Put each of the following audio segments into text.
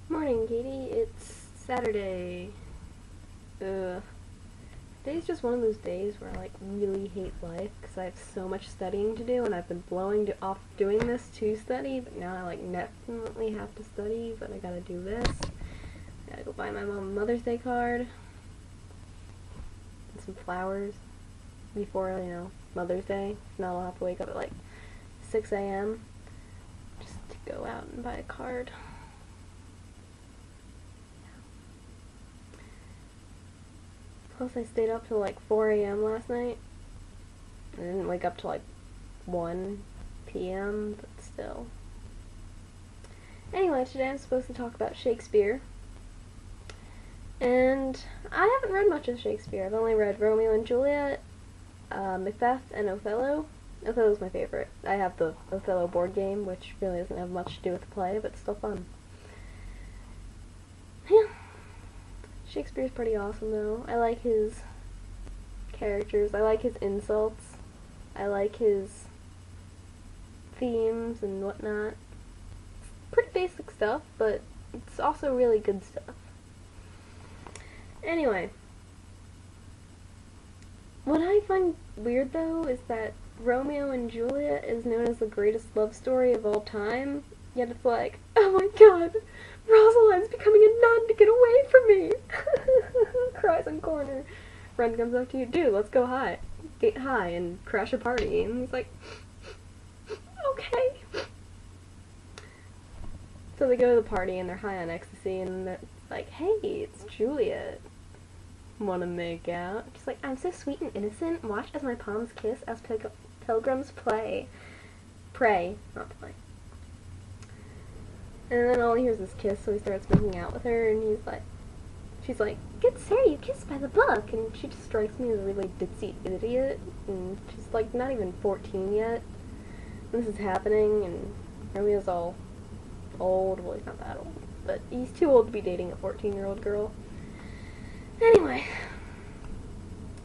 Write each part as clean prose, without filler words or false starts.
Morning, Katie. It's Saturday. Ugh. Today's just one of those days where I really hate life because I have so much studying to do, and I've been blowing off doing this to study, but now I definitely have to study, but I gotta do this. I gotta go buy my mom a Mother's Day card and some flowers before, Mother's Day. If not, I'll have to wake up at 6 a.m. just to go out and buy a card. Plus, I stayed up till 4 a.m. last night. I didn't wake up till 1 p.m., but still. Anyway, today I'm supposed to talk about Shakespeare. And I haven't read much of Shakespeare. I've only read Romeo and Juliet, Macbeth, and Othello. Othello's my favorite. I have the Othello board game, which really doesn't have much to do with the play, but it's still fun. Yeah. Shakespeare's pretty awesome, though. I like his characters. I like his insults. I like his themes and whatnot. It's pretty basic stuff, but it's also really good stuff. Anyway, what I find weird, though, is that Romeo and Juliet is known as the greatest love story of all time, yet it's like, oh my god, Rosalind's becoming a nun to get away from me! Cries in corner. Friend comes up to you, dude, let's go get high and crash a party. And he's like, okay. So they go to the party and they're high on ecstasy and they're like, hey, it's Juliet. Wanna make out? She's like, I'm so sweet and innocent. Watch as my palms kiss as pilgrims pray, not play. And then all he hears is kiss, so he starts making out with her, and she's like, good sir, you kissed by the book, and she just strikes me as a really ditzy idiot, and she's not even 14 yet, and this is happening, and Romeo's all old. Well, he's not that old, but he's too old to be dating a 14-year-old girl. Anyway,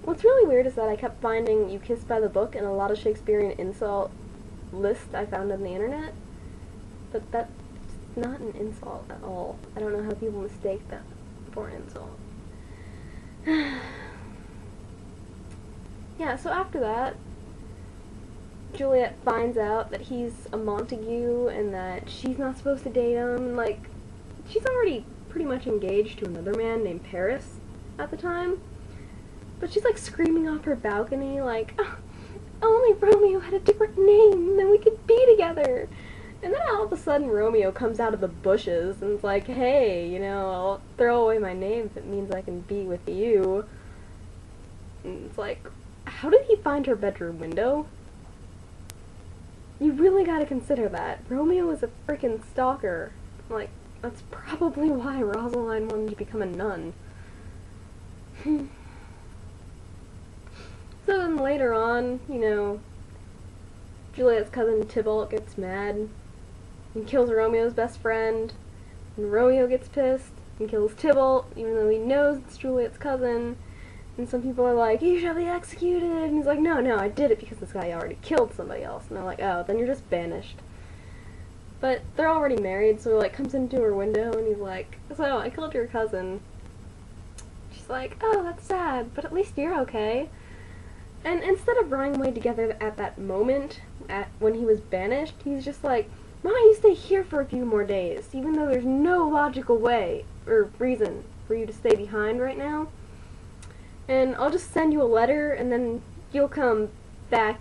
what's really weird is that I kept finding you kissed by the book in a lot of Shakespearean insult lists I found on the internet, but that's not an insult at all. I don't know how people mistake that for an insult. Yeah, so after that, Juliet finds out that he's a Montague and that she's not supposed to date him. She's already pretty much engaged to another man named Paris at the time. But she's screaming off her balcony oh, only Romeo had a different name, then we could be together. And then all of a sudden Romeo comes out of the bushes and is like, hey, I'll throw away my name if it means I can be with you. And it's like, how did he find her bedroom window? You really gotta consider that. Romeo is a freaking stalker. That's probably why Rosalind wanted to become a nun. So then later on, Juliet's cousin Tybalt gets mad and kills Romeo's best friend, and Romeo gets pissed and kills Tybalt, even though he knows it's Juliet's cousin, and some people are like, he shall be executed, and he's like, no, I did it because this guy already killed somebody else, and they're like, oh, then you're just banished. But they're already married, so he comes into her window, and he's like, so, I killed your cousin. She's like, oh, that's sad, but at least you're okay. And instead of running away together at that moment, when he was banished, he's just like, why don't you stay here for a few more days, even though there's no logical way or reason for you to stay behind right now. And I'll just send you a letter, and then you'll come back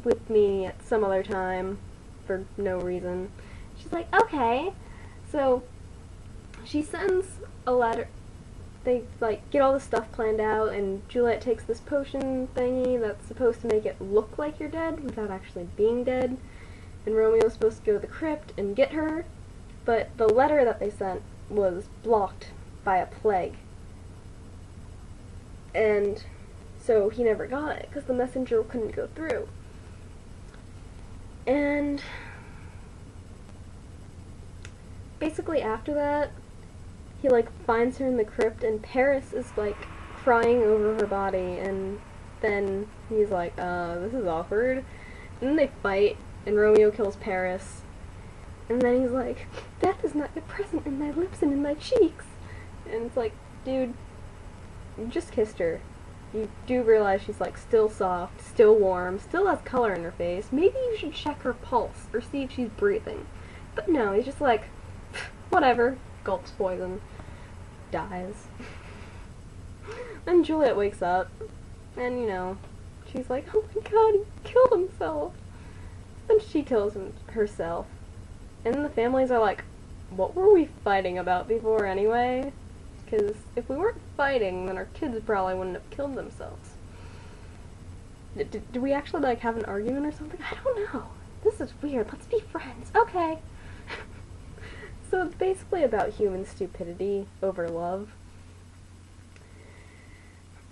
with me at some other time for no reason. She's like, okay. So she sends a letter. They get all the stuff planned out, and Juliet takes this potion thingy that's supposed to make it look like you're dead without actually being dead. And Romeo's supposed to go to the crypt and get her, but the letter that they sent was blocked by a plague. And so he never got it, because the messenger couldn't go through. And basically after that, he finds her in the crypt, and Paris is crying over her body, and then he's like, this is awkward. And then they fight, and Romeo kills Paris, And then he's like, death is not yet present in my lips and in my cheeks. And it's like, dude, you just kissed her. You do realize she's like still soft, still warm, still has color in her face. Maybe you should check her pulse or see if she's breathing. But no, he's just like, whatever, gulps poison, dies. Then Juliet wakes up, and you know, she's like, oh my god, he killed himself. Then she kills herself. And then the families are like, what were we fighting about before anyway? Because if we weren't fighting, then our kids probably wouldn't have killed themselves. Did we actually, like, have an argument or something? I don't know. This is weird. Let's be friends. Okay. So it's basically about human stupidity over love.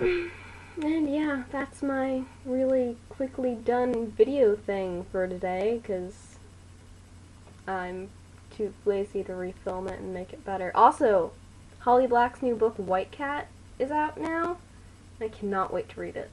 And yeah, that's my really quickly done video thing for today, because I'm too lazy to refilm it and make it better. Also, Holly Black's new book, White Cat, is out now. I cannot wait to read it.